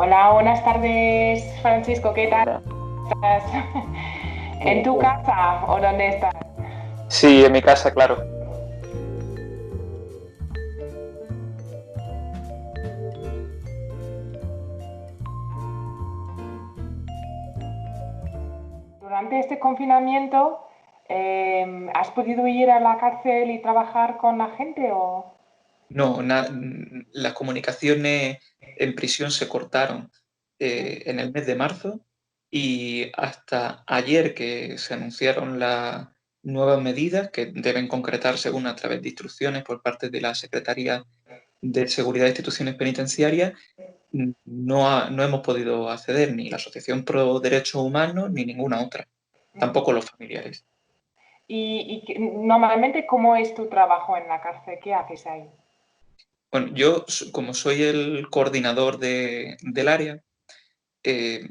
Hola, buenas tardes, Francisco, ¿qué tal estás? ¿En tu casa o dónde estás? Sí, en mi casa, claro. Durante este confinamiento, ¿has podido ir a la cárcel y trabajar con la gente o...? No, las comunicaciones en prisión se cortaron en el mes de marzo y hasta ayer que se anunciaron las nuevas medidas que deben concretarse según a través de instrucciones por parte de la Secretaría de Seguridad de Instituciones Penitenciarias, no hemos podido acceder ni la Asociación Pro Derechos Humanos ni ninguna otra, tampoco los familiares. Normalmente, ¿cómo es tu trabajo en la cárcel? ¿Qué haces ahí? Bueno, yo, como soy el coordinador del área, eh,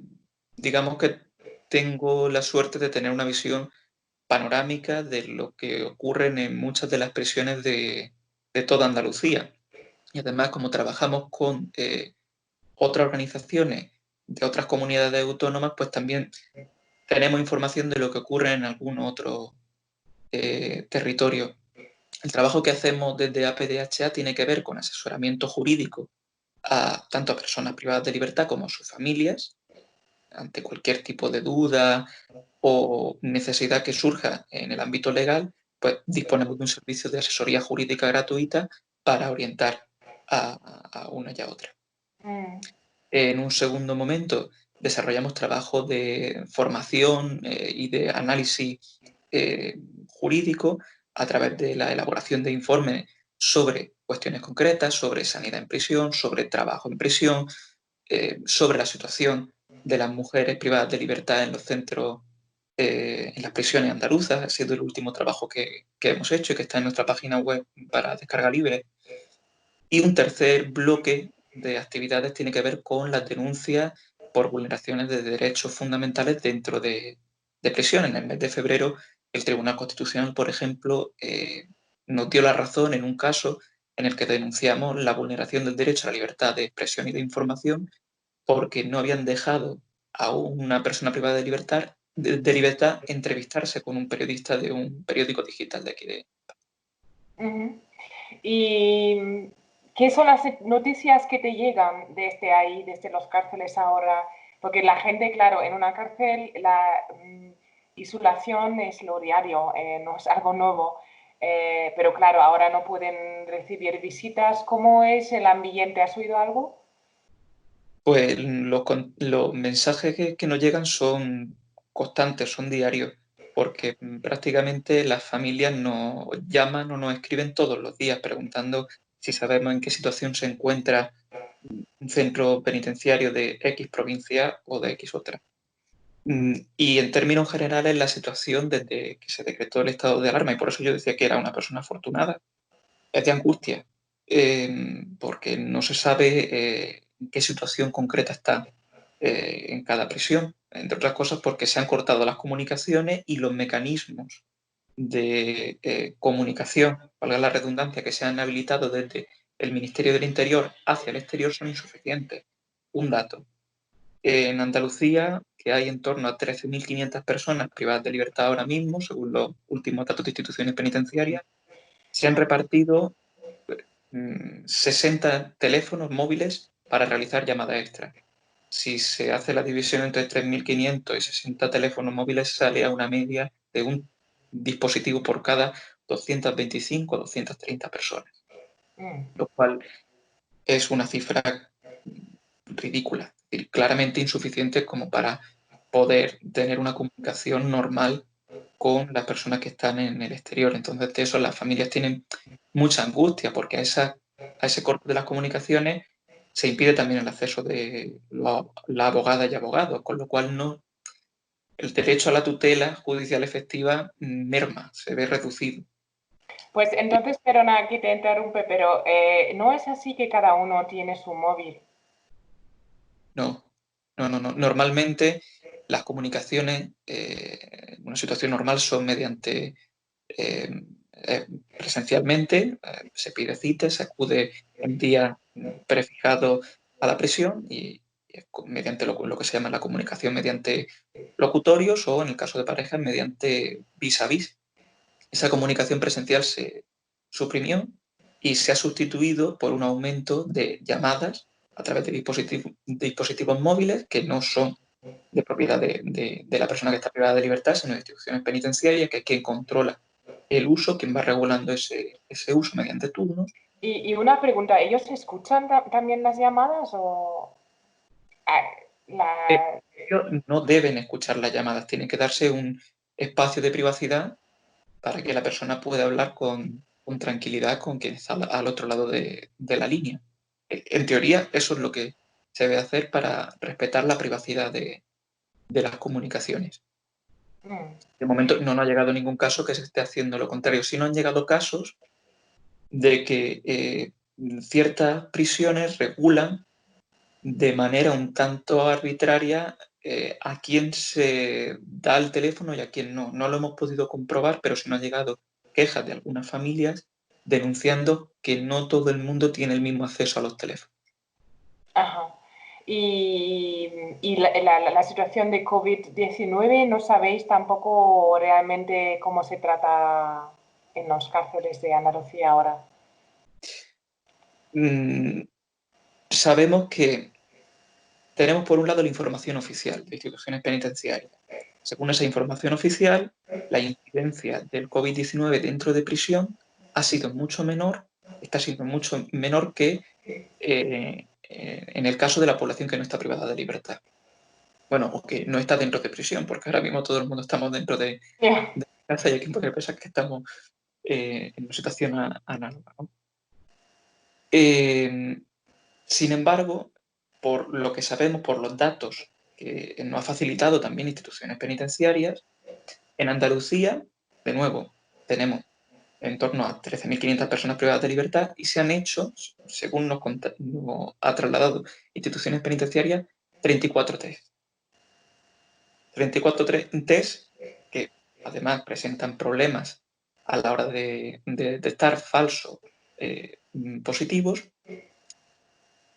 digamos que tengo la suerte de tener una visión panorámica de lo que ocurre en muchas de las prisiones de toda Andalucía. Y además, como trabajamos con otras organizaciones de otras comunidades autónomas, pues también tenemos información de lo que ocurre en algún otro territorio. El trabajo que hacemos desde APDHA tiene que ver con asesoramiento jurídico tanto a personas privadas de libertad como a sus familias, ante cualquier tipo de duda o necesidad que surja en el ámbito legal, pues disponemos de un servicio de asesoría jurídica gratuita para orientar a una y a otra. Mm. En un segundo momento, desarrollamos trabajos de formación y de análisis jurídico a través de la elaboración de informes sobre cuestiones concretas, sobre sanidad en prisión, sobre trabajo en prisión, sobre la situación de las mujeres privadas de libertad en los centros, en las prisiones andaluzas. Ha sido el último trabajo que hemos hecho y que está en nuestra página web para descarga libre. Y un tercer bloque de actividades tiene que ver con las denuncias por vulneraciones de derechos fundamentales dentro de prisión. En el mes de febrero, el Tribunal Constitucional, por ejemplo, nos dio la razón en un caso en el que denunciamos la vulneración del derecho a la libertad de expresión y de información porque no habían dejado a una persona privada de libertad entrevistarse con un periodista de un periódico digital de aquí de... Ujú. ¿Y qué son las noticias que te llegan desde ahí, desde los cárceles ahora? Porque la gente, claro, en una cárcel la isolación es lo diario, no es algo nuevo. Pero claro, ahora no pueden recibir visitas. ¿Cómo es el ambiente? ¿Has oído algo? Pues los mensajes que nos llegan son constantes, son diarios, porque prácticamente las familias nos llaman o nos escriben todos los días preguntando si sabemos en qué situación se encuentra un centro penitenciario de X provincia o de X otra. Y en términos generales, la situación desde que se decretó el estado de alarma, y por eso yo decía que era una persona afortunada, es de angustia, porque no se sabe en qué situación concreta está en cada prisión, entre otras cosas porque se han cortado las comunicaciones y los mecanismos de comunicación, valga la redundancia, que se han habilitado desde el Ministerio del Interior hacia el exterior son insuficientes. Un dato. En Andalucía, que hay en torno a 13.500 personas privadas de libertad ahora mismo, según los últimos datos de instituciones penitenciarias, se han repartido 60 teléfonos móviles para realizar llamadas extras. Si se hace la división entre 3.500 y 60 teléfonos móviles, sale a una media de un dispositivo por cada 225 o 230 personas, Mm. lo cual es una cifra ridícula, es decir, claramente insuficiente como para poder tener una comunicación normal con las personas que están en el exterior. Entonces, de eso las familias tienen mucha angustia porque a ese corte de las comunicaciones se impide también el acceso de las abogadas y abogados, con lo cual el derecho a la tutela judicial efectiva merma, se ve reducido. Pues entonces, perdona que te interrumpe, pero ¿no es así que cada uno tiene su móvil? No, no. Normalmente las comunicaciones en una situación normal son mediante eh, presencialmente, se pide cita, se acude en día prefijado a la prisión mediante lo que se llama la comunicación mediante locutorios o, en el caso de parejas, mediante vis a vis. Esa comunicación presencial se suprimió y se ha sustituido por un aumento de llamadas a través de dispositivos móviles que no son de propiedad de la persona que está privada de libertad, sino de instituciones penitenciarias, que es quien controla el uso, quien va regulando ese uso mediante turnos. Y una pregunta, ¿ellos escuchan también las llamadas o ah, la... Ellos no deben escuchar las llamadas, tienen que darse un espacio de privacidad para que la persona pueda hablar con tranquilidad con quien está al otro lado de la línea. En teoría, eso es lo que se debe hacer para respetar la privacidad de las comunicaciones. De momento no nos ha llegado ningún caso que se esté haciendo lo contrario. Sí nos han llegado casos de que ciertas prisiones regulan de manera un tanto arbitraria a quién se da el teléfono y a quién no. No lo hemos podido comprobar, pero sí nos han llegado quejas de algunas familias denunciando que no todo el mundo tiene el mismo acceso a los teléfonos. Ajá. Y la situación de COVID-19, ¿no sabéis tampoco realmente cómo se trata en los cárceles de Andalucía ahora? Sabemos que tenemos por un lado la información oficial de instituciones penitenciarias. Según esa información oficial, la incidencia del COVID-19 dentro de prisión ha sido mucho menor, está siendo mucho menor que en el caso de la población que no está privada de libertad. Bueno, o que no está dentro de prisión, porque ahora mismo todo el mundo estamos dentro de casa y hay quien podría pensar que estamos en una situación análoga, ¿no? Sin embargo, por lo que sabemos, por los datos que nos ha facilitado también instituciones penitenciarias, en Andalucía, de nuevo, tenemos en torno a 13.500 personas privadas de libertad y se han hecho, según nos ha trasladado instituciones penitenciarias, 34 test. 34 test que además presentan problemas a la hora de detectar falsos positivos,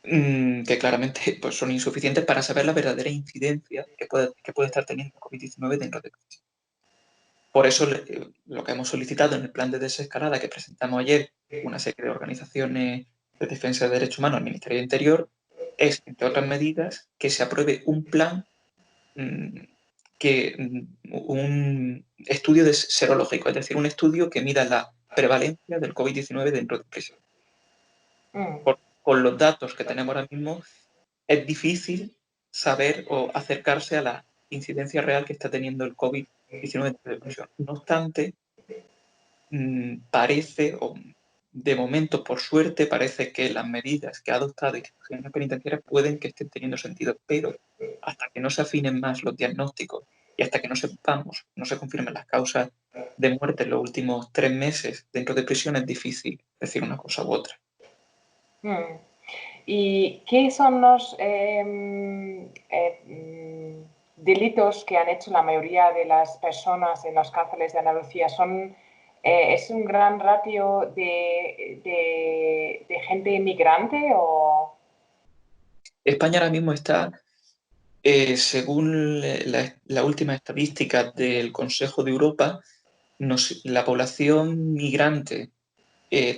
que claramente pues, son insuficientes para saber la verdadera incidencia que puede estar teniendo el COVID-19 dentro de casa. Por eso lo que hemos solicitado en el plan de desescalada que presentamos ayer, una serie de organizaciones de defensa de derechos humanos al Ministerio de Interior, es, entre otras medidas, que se apruebe un plan, un estudio serológico, es decir, un estudio que mida la prevalencia del COVID-19 dentro de prisión. Con los datos que tenemos ahora mismo, es difícil saber o acercarse a la incidencia real que está teniendo el COVID-19 dentro de prisión. No obstante, parece, o de momento, por suerte, parece que las medidas que ha adoptado instituciones penitenciarias pueden que estén teniendo sentido, pero hasta que no se afinen más los diagnósticos y hasta que no sepamos, no se confirmen las causas de muerte en los últimos 3 meses dentro de prisión, es difícil decir una cosa u otra. ¿Y qué son los delitos que han hecho la mayoría de las personas en las cárceles de Andalucía? ¿Es un gran ratio de gente inmigrante o...? España ahora mismo está, según la última estadística del Consejo de Europa, la población migrante,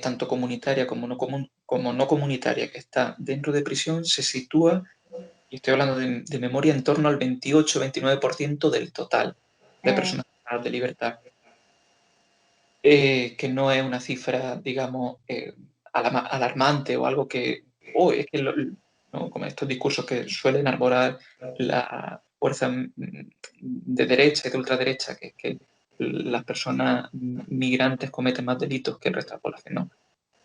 tanto comunitaria como no comunitaria, que está dentro de prisión, se sitúa, y estoy hablando de memoria, en torno al 28-29% del total de personas privadas de libertad. Que no es una cifra, digamos, alarmante o algo que, es que ¿no? Como estos discursos que suelen arborar la fuerza de derecha y de ultraderecha, que las personas migrantes cometen más delitos que el resto de la población, ¿no?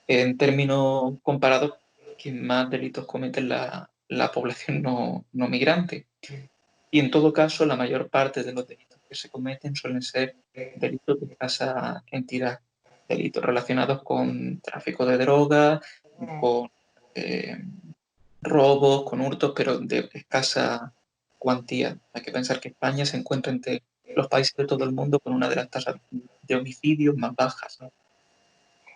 En términos comparados, quien más delitos comete la población no migrante. Y en todo caso, la mayor parte de los delitos que se cometen suelen ser delitos de escasa entidad, delitos relacionados con tráfico de drogas, con robos, con hurtos, pero de escasa cuantía. Hay que pensar que España se encuentra entre los países de todo el mundo con una de las tasas de homicidios más bajas.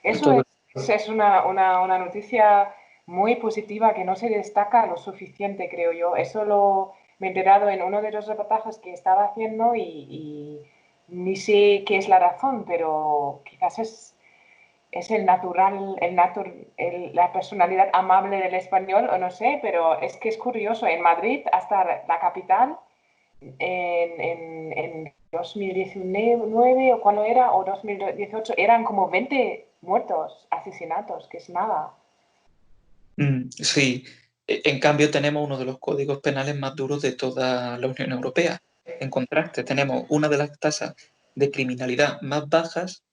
Eso es una noticia muy positiva, que no se destaca lo suficiente, creo yo. Eso me he enterado en uno de los reportajes que estaba haciendo y ni sé qué es la razón, pero quizás es el natural, la personalidad amable del español, o no sé, pero es que es curioso. En Madrid, hasta la capital, en 2019 o cuando era, o 2018, eran como 20 muertos, asesinatos, que es nada. Sí, en cambio tenemos uno de los códigos penales más duros de toda la Unión Europea. En contraste, tenemos una de las tasas de criminalidad más bajas,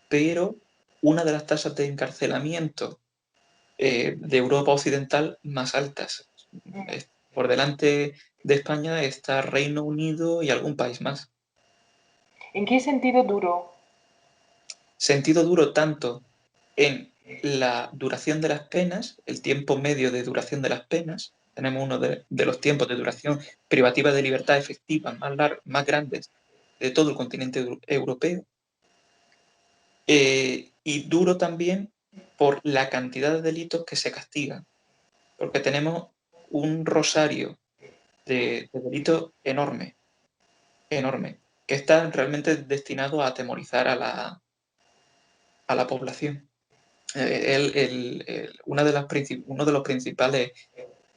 pero una de las tasas de encarcelamiento de Europa Occidental más altas. Por delante de España está Reino Unido y algún país más. ¿En qué sentido duro? Sentido duro tanto en la duración de las penas, el tiempo medio de duración de las penas. Tenemos uno de los tiempos de duración privativa de libertad efectiva más grandes de todo el continente europeo. Y duro también por la cantidad de delitos que se castigan, porque tenemos un rosario de delitos enorme, enorme, que está realmente destinado a atemorizar a la población. Uno de los principales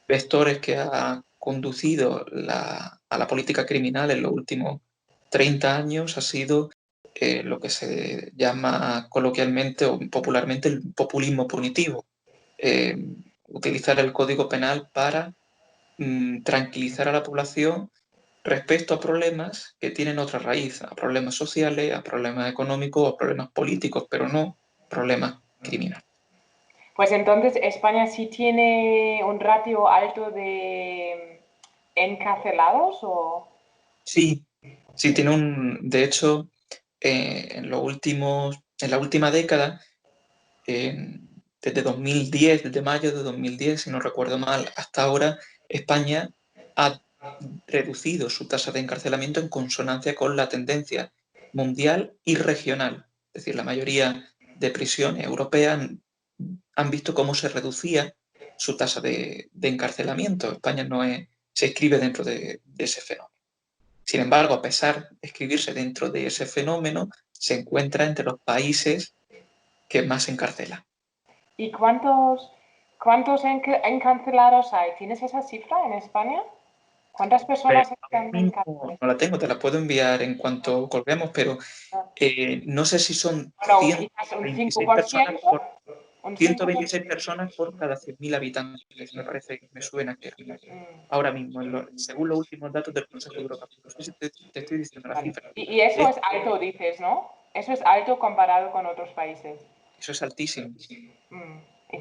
vectores que ha conducido a la política criminal en los últimos 30 años ha sido lo que se llama coloquialmente o popularmente el populismo punitivo. Eh, Utilizar el Código Penal para tranquilizar a la población respecto a problemas que tienen otra raíz, a problemas sociales, a problemas económicos, a problemas políticos, pero no problemas criminales. Pues entonces España sí tiene un ratio alto de encarcelados o... Sí, sí, de hecho, en la última década, desde 2010, desde mayo de 2010, si no recuerdo mal, hasta ahora, España ha reducido su tasa de encarcelamiento en consonancia con la tendencia mundial y regional. Es decir, la mayoría de prisiones europeas han visto cómo se reducía su tasa de encarcelamiento. España se inscribe dentro de ese fenómeno. Sin embargo, a pesar de inscribirse dentro de ese fenómeno, se encuentra entre los países que más encarcelan. ¿Y cuántos encarcelados hay? ¿Tienes esa cifra en España? ¿Cuántas Pero personas ahora están en mismo cárcel? no la tengo, te la puedo enviar en cuanto colguemos, pero no sé si son Bueno, quizás un 5%, un 126 5%. personas por cada 100.000 habitantes, me parece que me suena que era. Mm, Ahora mismo, según los últimos datos del Consejo de Europa. No sé si te estoy diciendo la vale. cifra. Y eso Es- es alto, dices, ¿no? Eso es alto comparado con otros países. Eso es altísimo. Mm,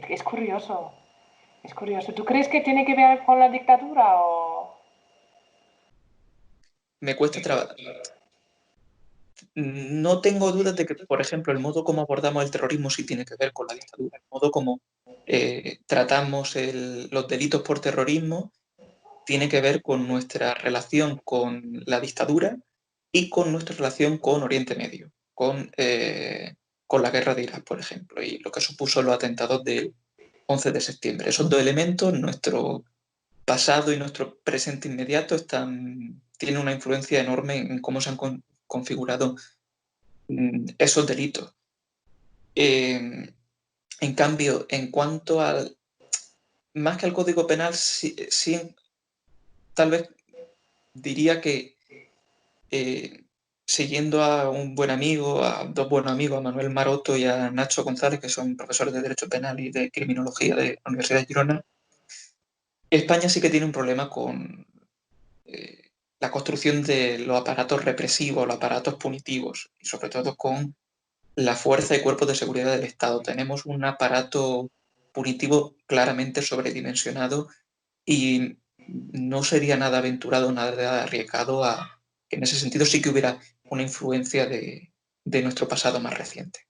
es curioso, es curioso. ¿Tú crees que tiene que ver con la dictadura o...? Me cuesta trabajar. No tengo dudas de que, por ejemplo, el modo como abordamos el terrorismo sí tiene que ver con la dictadura. El modo como tratamos los delitos por terrorismo tiene que ver con nuestra relación con la dictadura y con nuestra relación con Oriente Medio, con la guerra de Irak, por ejemplo, y lo que supuso los atentados del 11 de septiembre. Esos dos elementos, nuestro pasado y nuestro presente inmediato, tienen una influencia enorme en cómo se han configurado esos delitos. En cambio, en cuanto más que al Código Penal, sí, tal vez diría que siguiendo a un buen amigo, a dos buenos amigos, a Manuel Maroto y a Nacho González, que son profesores de Derecho Penal y de Criminología de la Universidad de Girona, España sí que tiene un problema con la construcción de los aparatos represivos, los aparatos punitivos, y sobre todo con la fuerza y cuerpos de seguridad del Estado. Tenemos un aparato punitivo claramente sobredimensionado y no sería nada aventurado, nada arriesgado a que en ese sentido sí que hubiera una influencia de nuestro pasado más reciente.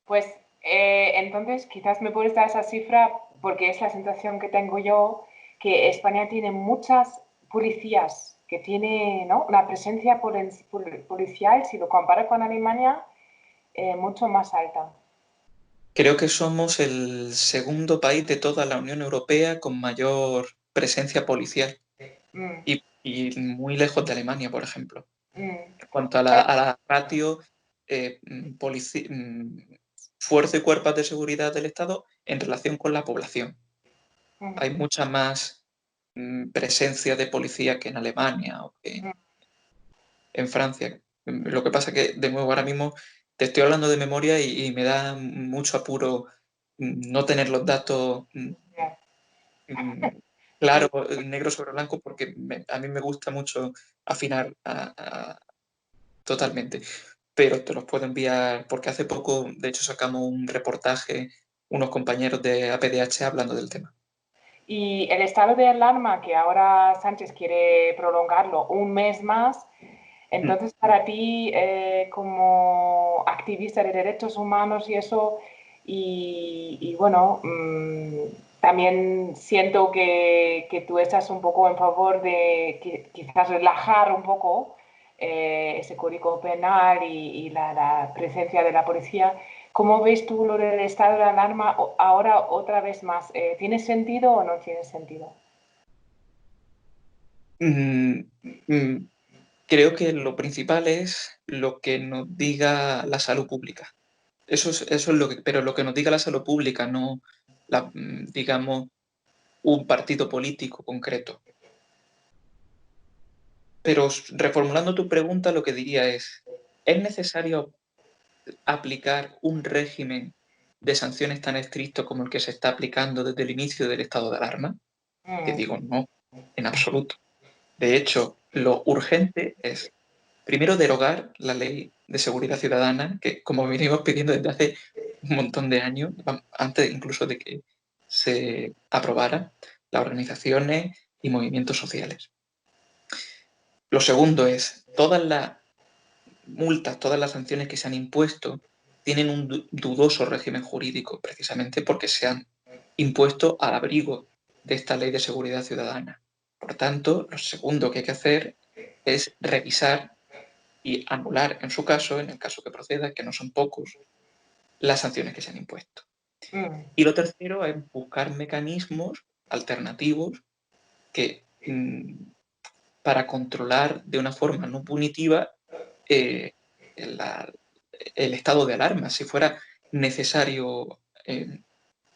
Pues entonces quizás me puedes dar esa cifra porque es la sensación que tengo yo, que España tiene muchas policías, que tiene, ¿no?, una presencia policial, si lo comparo con Alemania, mucho más alta. Creo que somos el segundo país de toda la Unión Europea con mayor presencia policial Mm, y muy lejos de Alemania, por ejemplo. mm. En cuanto a la ratio fuerza y cuerpos de seguridad del Estado en relación con la población. Mm, Hay mucha más presencia de policía que en Alemania o que mm. en Francia. Lo que pasa que, de nuevo, ahora mismo te estoy hablando de memoria y me da mucho apuro no tener los datos Ya. mm, Sí. claros, negro sobre blanco, porque a mí me gusta mucho afinar totalmente. Pero te los puedo enviar, porque hace poco, de hecho, sacamos un reportaje, unos compañeros de APDH hablando del tema. Y el estado de alarma, que ahora Sánchez quiere prolongarlo un mes más, Mm. entonces para ti, como activista de derechos humanos y eso, y bueno, también siento que tú estás un poco en favor de quizás relajar un poco ese código penal y la presencia de la policía. ¿Cómo ves tú lo del estado de alarma ahora otra vez más? ¿Tiene sentido o no tiene sentido? Mm, mm, Creo que lo principal es lo que nos diga la salud pública. Eso es lo que, pero lo que nos diga la salud pública, no digamos, un partido político concreto. Pero reformulando tu pregunta, lo que diría ¿es necesario aplicar un régimen de sanciones tan estricto como el que se está aplicando desde el inicio del estado de alarma? Te Mm, digo, no, en absoluto. De hecho, lo urgente es, primero, derogar la ley de seguridad ciudadana, que como venimos pidiendo desde hace un montón de años, antes incluso de que se aprobara, las organizaciones y movimientos sociales. Lo segundo es, todas las multas, todas las sanciones que se han impuesto tienen un dudoso régimen jurídico, precisamente porque se han impuesto al abrigo de esta ley de seguridad ciudadana. Por tanto, lo segundo que hay que hacer es revisar y anular, en su caso, en el caso que proceda, que no son pocos, las sanciones que se han impuesto. mm, Y lo tercero es buscar mecanismos alternativos que, para controlar de una forma no punitiva eh, la- el estado de alarma, si fuera necesario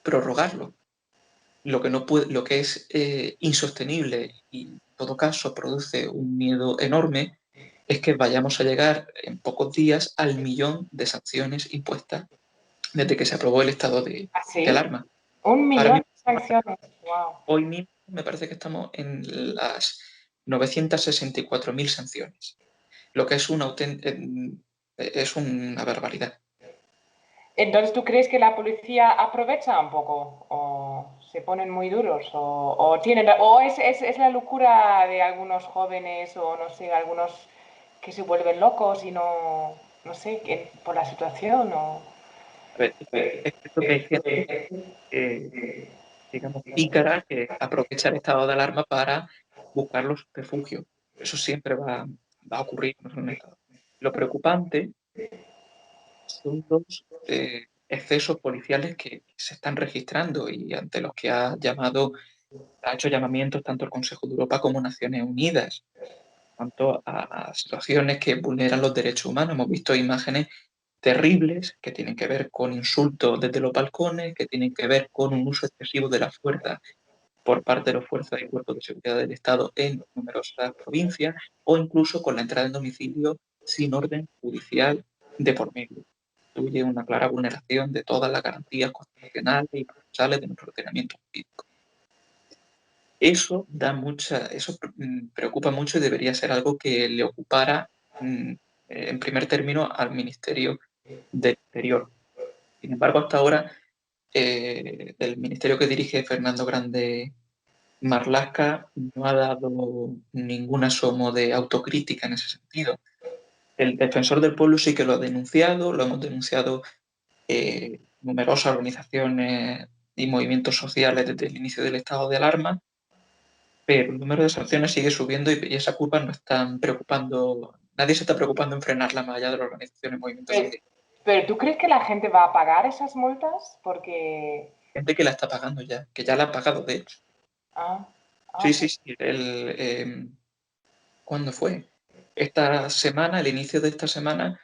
prorrogarlo. Lo que, no puede, lo que es insostenible y en todo caso produce un miedo enorme es que vayamos a llegar en pocos días al millón de sanciones impuestas desde que se aprobó el estado de ¿Así? alarma. Un Ahora millón mismo, de sanciones. Wow. hoy mismo, me parece que estamos en las 964.000 sanciones, lo que es es una barbaridad. Entonces, ¿tú crees que la policía aprovecha un poco o se ponen muy duros o tienen o es la locura de algunos jóvenes o no sé, algunos que se vuelven locos y no sé, por la situación o A ver, es cierto que hay gente, eh, digamos, pícara que aprovecha el estado de alarma para buscar los refugios. Eso siempre va a ocurrir en un estado. Lo preocupante son los excesos policiales que se están registrando y ante los que ha hecho llamamientos tanto el Consejo de Europa como Naciones Unidas, tanto a situaciones que vulneran los derechos humanos. Hemos visto imágenes terribles que tienen que ver con insultos desde los balcones, que tienen que ver con un uso excesivo de la fuerza por parte de las fuerzas y cuerpos de seguridad del Estado en numerosas provincias, o incluso con la entrada en domicilio sin orden judicial de por medio. Constituye una clara vulneración de todas las garantías constitucionales y procesales de nuestro ordenamiento jurídico. Eso preocupa mucho y debería ser algo que le ocupara mm, en primer término al Ministerio del Interior. Sin embargo, hasta ahora, el ministerio que dirige Fernando Grande Marlaska no ha dado ningún asomo de autocrítica en ese sentido. El defensor del pueblo sí que lo ha denunciado, lo hemos denunciado numerosas organizaciones y movimientos sociales desde el inicio del estado de alarma, pero el número de sanciones sigue subiendo y esa curva no están preocupando, nadie se está preocupando en frenarla más allá de las organizaciones y movimientos Pues, sociales. ¿Pero tú crees que la gente va a pagar esas multas? Porque... Gente que la está pagando ya, que ya la ha pagado, de hecho. Ah, Sí, ah, sí, sí. ¿Cuándo fue? Esta semana, el inicio de esta semana,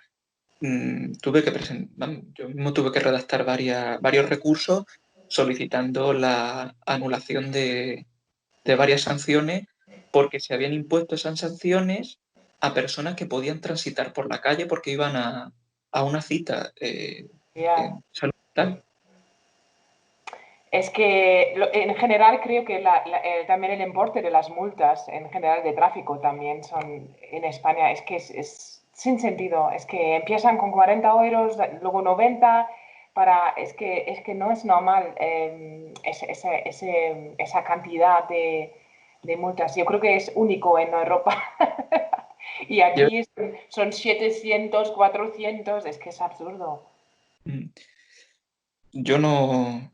tuve que presentar, yo mismo tuve que redactar varios recursos solicitando la anulación de varias sanciones porque se habían impuesto esas sanciones a personas que podían transitar por la calle porque iban a una cita ya. en salud mental. Es que en general creo que también el importe de las multas en general de tráfico también son en España, es que es sin sentido, es que empiezan con 40 euros, luego 90, es que no es normal esa cantidad de multas. Yo creo que es único en Europa. Y Yo, aquí son 700, 400, es que es absurdo. mm, yo no,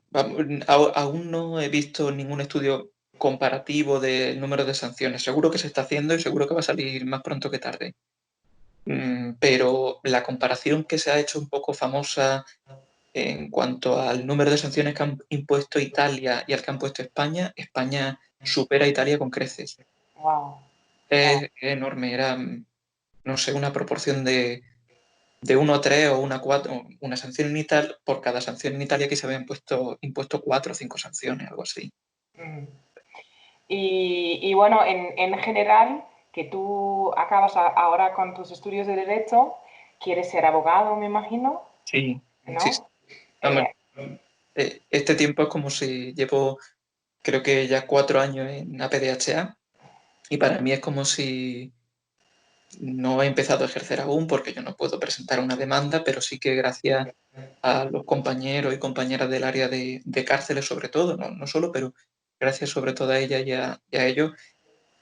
aún no he visto ningún estudio comparativo del número de sanciones. Seguro que se está haciendo y seguro que va a salir más pronto que tarde. Pero la comparación que se ha hecho un poco famosa en cuanto al número de sanciones que han impuesto Italia y al que han puesto España, España supera a Italia con creces. Wow. Wow. Es enorme, era, no sé, una proporción de 1 a 3 o 1 a 4, una sanción en Italia, por cada sanción en Italia que se habían impuesto 4 o 5 sanciones, algo así. Mm. Y bueno, en general, que tú acabas ahora con tus estudios de derecho, quieres ser abogado, me imagino, Sí, sí, sí. ¿no? Vamos, Eh, este tiempo es como si llevo, creo que ya 4 años en APDHA y para mí es como si no he empezado a ejercer aún porque yo no puedo presentar una demanda, pero sí que gracias a los compañeros y compañeras del área de cárceles sobre todo, no solo, pero gracias sobre todo a ella y a ellos,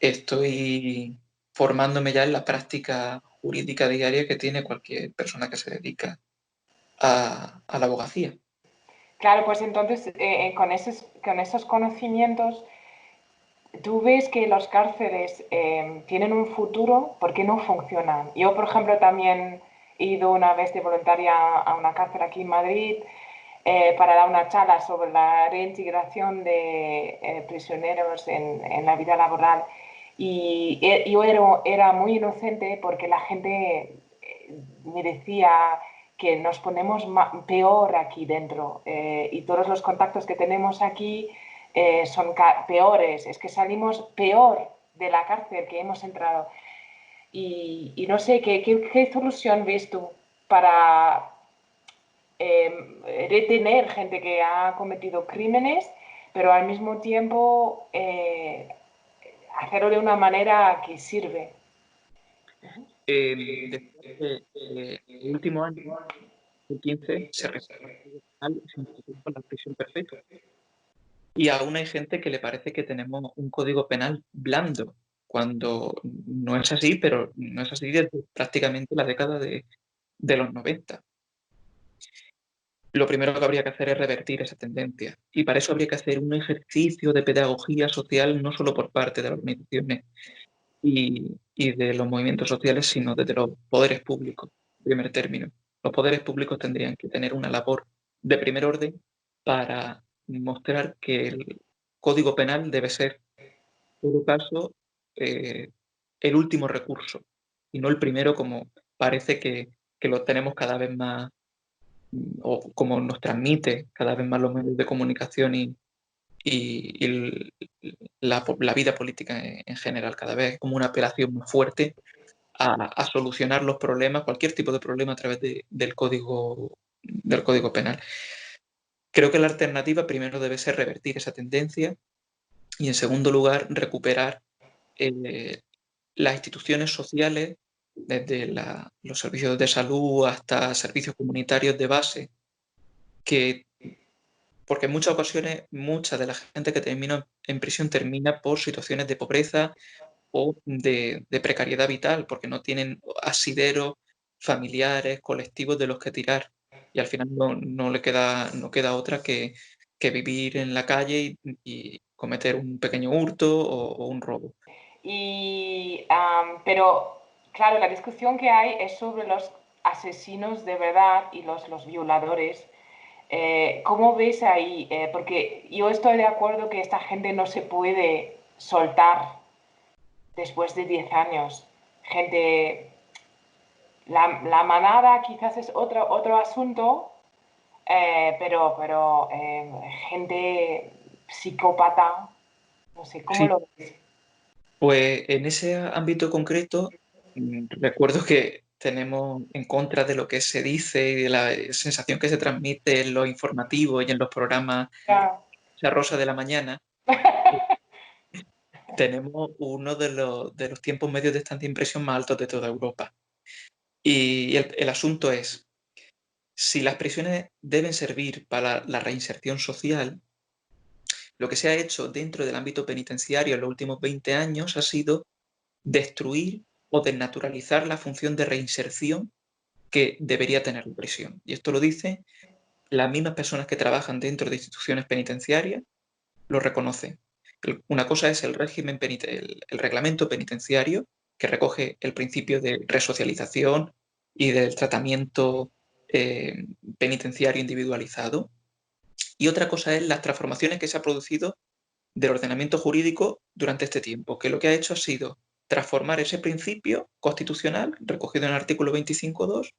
estoy formándome ya en la práctica jurídica diaria que tiene cualquier persona que se dedica a la abogacía. claro, pues entonces con esos conocimientos, ¿tú ves que los cárceles tienen un futuro? ¿Por qué no funcionan? Yo, por ejemplo, también he ido una vez de voluntaria a una cárcel aquí en Madrid para dar una charla sobre la reintegración de prisioneros en la vida laboral. Y yo era muy inocente porque la gente me decía que nos ponemos peor aquí dentro y todos los contactos que tenemos aquí son peores, es que salimos peor de la cárcel que hemos entrado. Y no sé, ¿qué solución ves tú para detener gente que ha cometido crímenes, pero al mismo tiempo hacerlo de una manera que sirve? Después el último año, el 15, se reformó el Código Penal y se introdujo la prisión perpetua. Y aún hay gente que le parece que tenemos un código penal blando, cuando no es así, pero no es así desde prácticamente la década de los 90. Lo primero que habría que hacer es revertir esa tendencia. Y para eso habría que hacer un ejercicio de pedagogía social no solo por parte de las organizaciones y de los movimientos sociales, sino desde los poderes públicos, en primer término. Los poderes públicos tendrían que tener una labor de primer orden para mostrar que el Código Penal debe ser, en todo caso, eh, el último recurso y no el primero como parece que lo tenemos cada vez más o como nos transmite cada vez más los medios de comunicación y la vida política en general, cada vez como una apelación más fuerte a solucionar los problemas, cualquier tipo de problema a través del código penal. Creo que la alternativa primero debe ser revertir esa tendencia y en segundo lugar recuperar eh, las instituciones sociales, desde los servicios de salud hasta servicios comunitarios de base, que porque en muchas ocasiones mucha de la gente que termina en prisión termina por situaciones de pobreza o de precariedad vital, porque no tienen asideros familiares, colectivos de los que tirar. Y al final no queda otra que vivir en la calle y cometer un pequeño hurto o un robo. Pero, claro, la discusión que hay es sobre los asesinos de verdad y los violadores. ¿Cómo ves ahí? Porque yo estoy de acuerdo que esta gente no se puede soltar después de 10 años. Gente, la manada quizás es otro asunto, pero gente psicópata, no sé, ¿cómo Sí, lo ves? pues en ese ámbito concreto, recuerdo que tenemos en contra de lo que se dice y de la sensación que se transmite en los informativos y en los programas Ya. La Rosa de la Mañana. Tenemos uno de los tiempos medios de estancia de impresión más altos de toda Europa. Y el asunto es, si las prisiones deben servir para la reinserción social, lo que se ha hecho dentro del ámbito penitenciario en los últimos 20 años ha sido destruir o desnaturalizar la función de reinserción que debería tener la prisión. Y esto lo dicen las mismas personas que trabajan dentro de instituciones penitenciarias, lo reconocen. Una cosa es el régimen el reglamento penitenciario, que recoge el principio de resocialización y del tratamiento eh, penitenciario individualizado. Y otra cosa es las transformaciones que se ha producido del ordenamiento jurídico durante este tiempo, que lo que ha hecho ha sido transformar ese principio constitucional recogido en el artículo 25.2,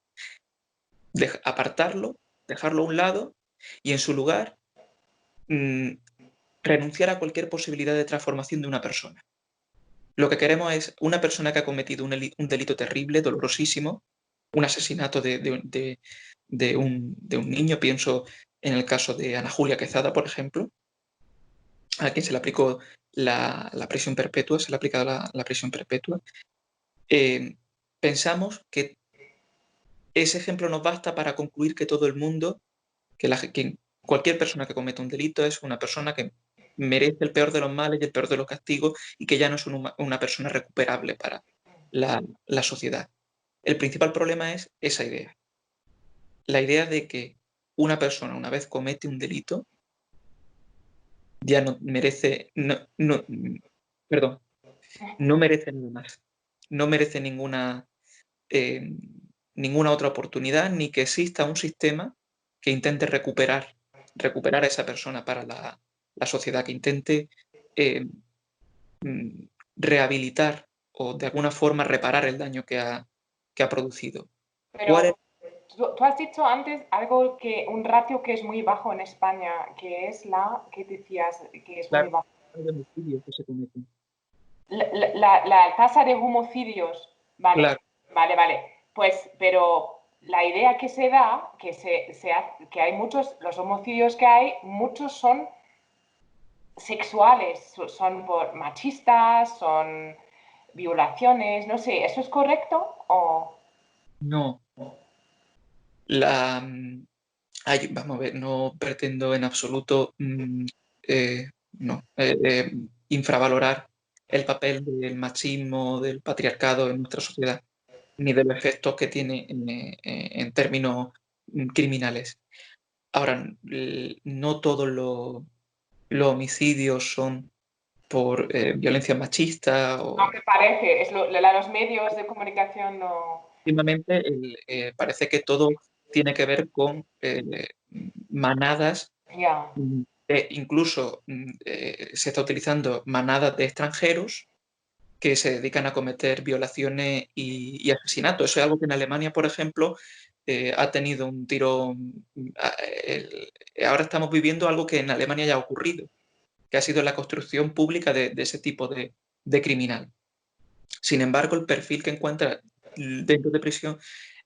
apartarlo, dejarlo a un lado y en su lugar mm, renunciar a cualquier posibilidad de transformación de una persona. Lo que queremos es una persona que ha cometido un delito terrible, dolorosísimo, un asesinato de un niño, pienso en el caso de Ana Julia Quezada, por ejemplo, a quien se le aplicó la prisión perpetua, se le ha aplicado la prisión perpetua. Pensamos que ese ejemplo nos basta para concluir que todo el mundo, que cualquier persona que cometa un delito es una persona que merece el peor de los males y el peor de los castigos y que ya no es una persona recuperable para la sociedad. El principal problema es esa idea. La idea de que una persona, una vez comete un delito, ya no merece, perdón, no merece nada más. No merece eh, ninguna otra oportunidad, ni que exista un sistema que intente recuperar a esa persona para la sociedad, que intente eh, mm, rehabilitar o de alguna forma reparar el daño que ha producido. ¿Cuál es Pero tú has dicho antes algo un ratio que es muy bajo en España, que es que decías que es la muy bajo. de homicidios que se cometen? La tasa de homicidios, vale, Claro, vale. Pues, pero la idea que se da, que hay los homicidios que hay, muchos son sexuales, son por machistas, son violaciones, no sé, ¿eso es correcto? O... no. Vamos a ver, no pretendo en absoluto no, infravalorar el papel del machismo, del patriarcado en nuestra sociedad, ni de los efectos que tiene en términos criminales. Ahora, no todos los homicidios son por violencia machista o Aunque parece, los medios de comunicación no... últimamente parece que todo tiene que ver con manadas. Ya. Incluso se está utilizando manadas de extranjeros que se dedican a cometer violaciones y asesinatos. Eso es algo que en Alemania, por ejemplo, ha tenido un tirón. Ahora estamos viviendo algo que en Alemania ya ha ocurrido, que ha sido la construcción pública de ese tipo de criminal. Sin embargo, el perfil que encuentra dentro de prisión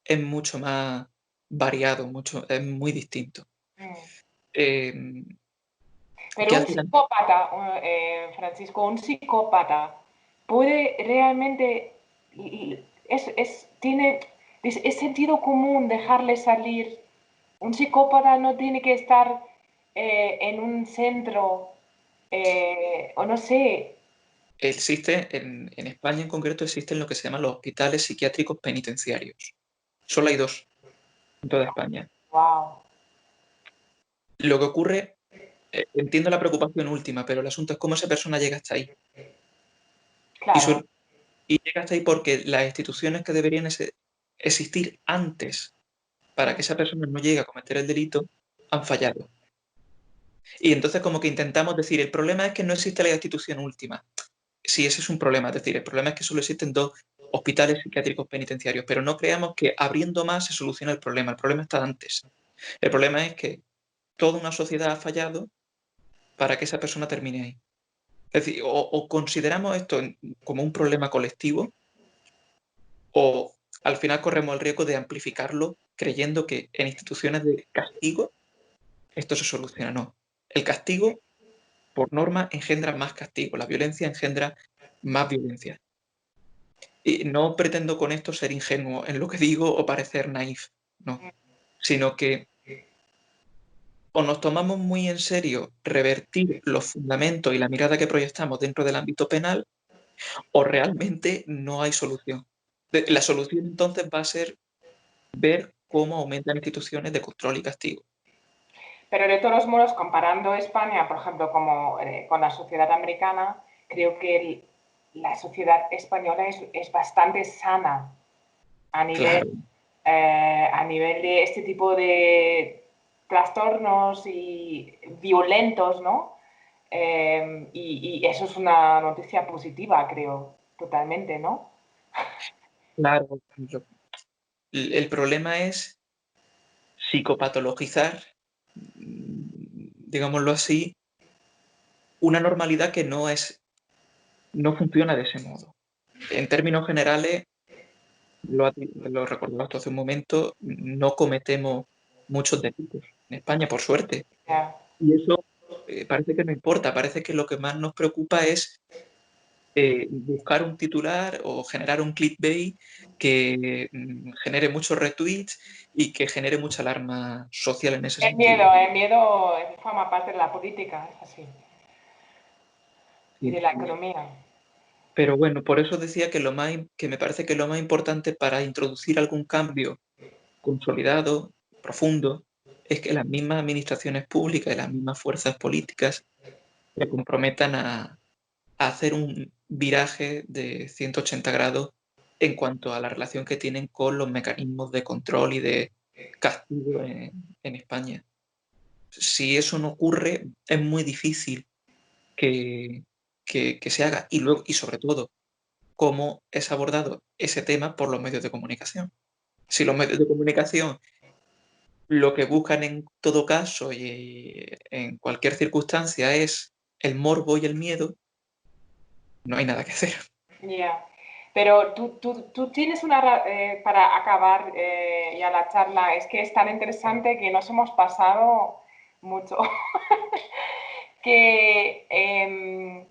es mucho más variado, es muy distinto. Mm. Eh, ¿Qué Pero un hace la psicópata, Francisco, un psicópata puede realmente, es sentido común dejarle salir. Un psicópata no tiene que estar en un centro, o no sé. Existe, en España en concreto, existen lo que se llaman los hospitales psiquiátricos penitenciarios. Solo hay dos en toda España. Wow, Lo que ocurre, entiendo la preocupación última, pero el asunto es cómo esa persona llega hasta ahí. Y, claro. y llega hasta ahí porque las instituciones que deberían existir antes para que esa persona no llegue a cometer el delito, han fallado. Y entonces como que intentamos decir, el problema es que no existe la institución última. Sí, ese es un problema, es decir, el problema es que solo existen 2 hospitales psiquiátricos penitenciarios, pero no creamos que abriendo más se soluciona el problema está antes. El problema es que toda una sociedad ha fallado para que esa persona termine ahí. Es decir, o consideramos esto como un problema colectivo, o al final corremos el riesgo de amplificarlo creyendo que en instituciones de castigo esto se soluciona. No. El castigo, por norma, engendra más castigo. La violencia engendra más violencia. Y no pretendo con esto ser ingenuo en lo que digo o parecer naif, no. Sino que o nos tomamos muy en serio revertir los fundamentos y la mirada que proyectamos dentro del ámbito penal, o realmente no hay solución. La solución entonces va a ser ver cómo aumentan instituciones de control y castigo. Pero de todos modos, comparando España, por ejemplo, como, con la sociedad americana, creo que la sociedad española es bastante sana Claro, a nivel de este tipo de trastornos y violentos, ¿no? Y eso es una noticia positiva, creo, totalmente, ¿no? claro. El problema es psicopatologizar, digámoslo así, una normalidad que no funciona de ese modo. En términos generales, lo recordaste hace un momento, no cometemos muchos delitos en España, por suerte. Ya. Y eso parece que no importa, parece que lo que más nos preocupa es buscar un titular o generar un clickbait que genere muchos retweets y que genere mucha alarma social en ese sentido. El miedo forma parte de la política, es así, y Sí. de la economía. Pero bueno, por eso decía que que me parece que lo más importante para introducir algún cambio consolidado, profundo, es que las mismas administraciones públicas y las mismas fuerzas políticas se comprometan a hacer un viraje de 180 grados en cuanto a la relación que tienen con los mecanismos de control y de castigo en España. Si eso no ocurre, es muy difícil que, que se haga. Y luego, y sobre todo, cómo es abordado ese tema por los medios de comunicación. Si los medios de comunicación lo que buscan en todo caso y en cualquier circunstancia es el morbo y el miedo, no hay nada que hacer. Ya. Pero tú tienes una, para acabar ya la charla, es que es tan interesante que nos hemos pasado mucho. que,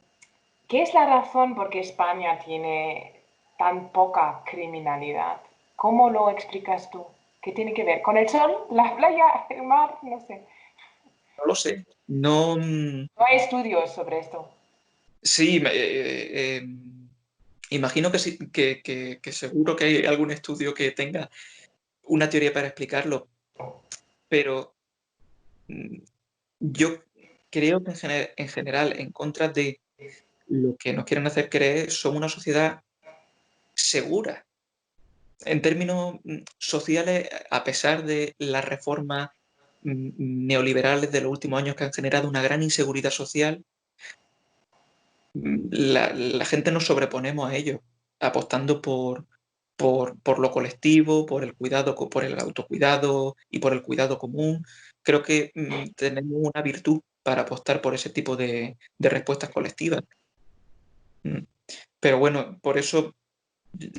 ¿qué es la razón por qué España tiene tan poca criminalidad? ¿Cómo lo explicas tú? ¿Qué tiene que ver? ¿Con el sol? ¿La playa? ¿El mar? No sé. No lo sé. No, No hay estudios sobre esto. sí, imagino que sí, que seguro que hay algún estudio que tenga una teoría para explicarlo, pero mm, yo creo que en general, en contra de lo que nos quieren hacer creer, somos una sociedad segura. En términos sociales, a pesar de las reformas neoliberales de los últimos años que han generado una gran inseguridad social, la gente nos sobreponemos a ello, apostando por lo colectivo, por el cuidado, por el autocuidado y por el cuidado común. Creo que tenemos una virtud para apostar por ese tipo de respuestas colectivas. Mm, Pero bueno, por eso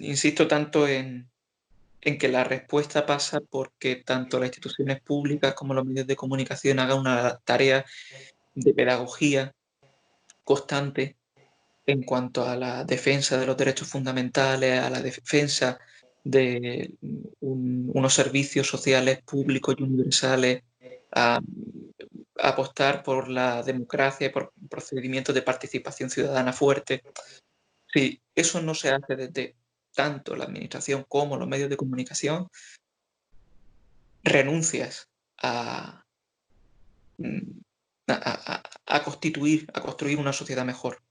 insisto tanto en que la respuesta pasa porque tanto las instituciones públicas como los medios de comunicación hagan una tarea de pedagogía constante en cuanto a la defensa de los derechos fundamentales, a la defensa de unos servicios sociales públicos y universales, a apostar por la democracia y por procedimientos de participación ciudadana fuerte. Si eso no se hace desde tanto la administración como los medios de comunicación, renuncias a, mm, a construir una sociedad mejor.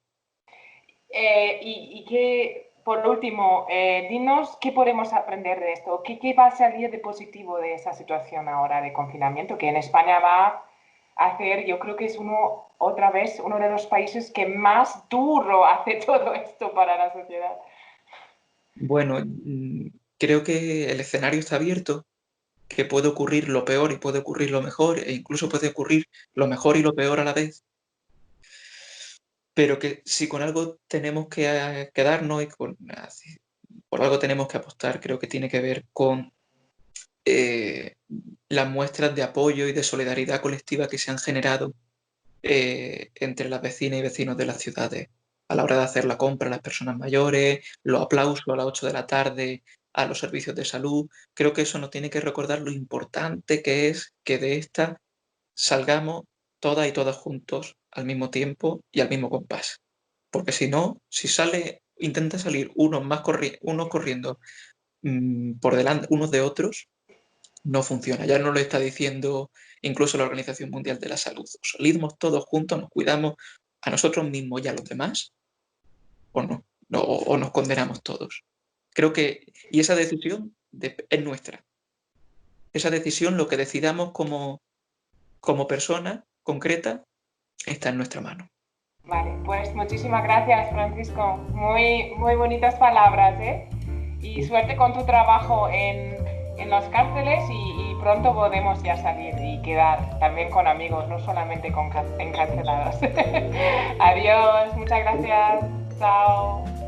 Y que, por último, dinos qué podemos aprender de esto, qué va a salir de positivo de esa situación ahora de confinamiento, que en España va a hacer, yo creo que es otra vez, uno de los países que más duro hace todo esto para la sociedad. Bueno, creo que el escenario está abierto, que puede ocurrir lo peor y puede ocurrir lo mejor, e incluso puede ocurrir lo mejor y lo peor a la vez. Pero que si con algo tenemos que quedarnos y por algo tenemos que apostar, creo que tiene que ver con las muestras de apoyo y de solidaridad colectiva que se han generado entre las vecinas y vecinos de las ciudades a la hora de hacer la compra a las personas mayores, los aplausos a las 8 de la tarde a los servicios de salud. Creo que eso nos tiene que recordar lo importante que es que de esta salgamos todas y todas juntos al mismo tiempo y al mismo compás. Porque si no, si intenta salir unos corriendo por delante unos de otros, no funciona. Ya nos lo está diciendo incluso la Organización Mundial de la Salud. O salimos todos juntos, nos cuidamos a nosotros mismos y a los demás, o no, o nos condenamos todos. Creo que, y esa decisión es nuestra. Esa decisión, lo que decidamos como persona concreta, está en nuestra mano. Vale, pues muchísimas gracias, Francisco. Muy, muy bonitas palabras, ¿eh? Y suerte con tu trabajo en las cárceles y pronto podemos ya salir y quedar también con amigos, no solamente con encarcelados. Adiós, muchas gracias. Chao.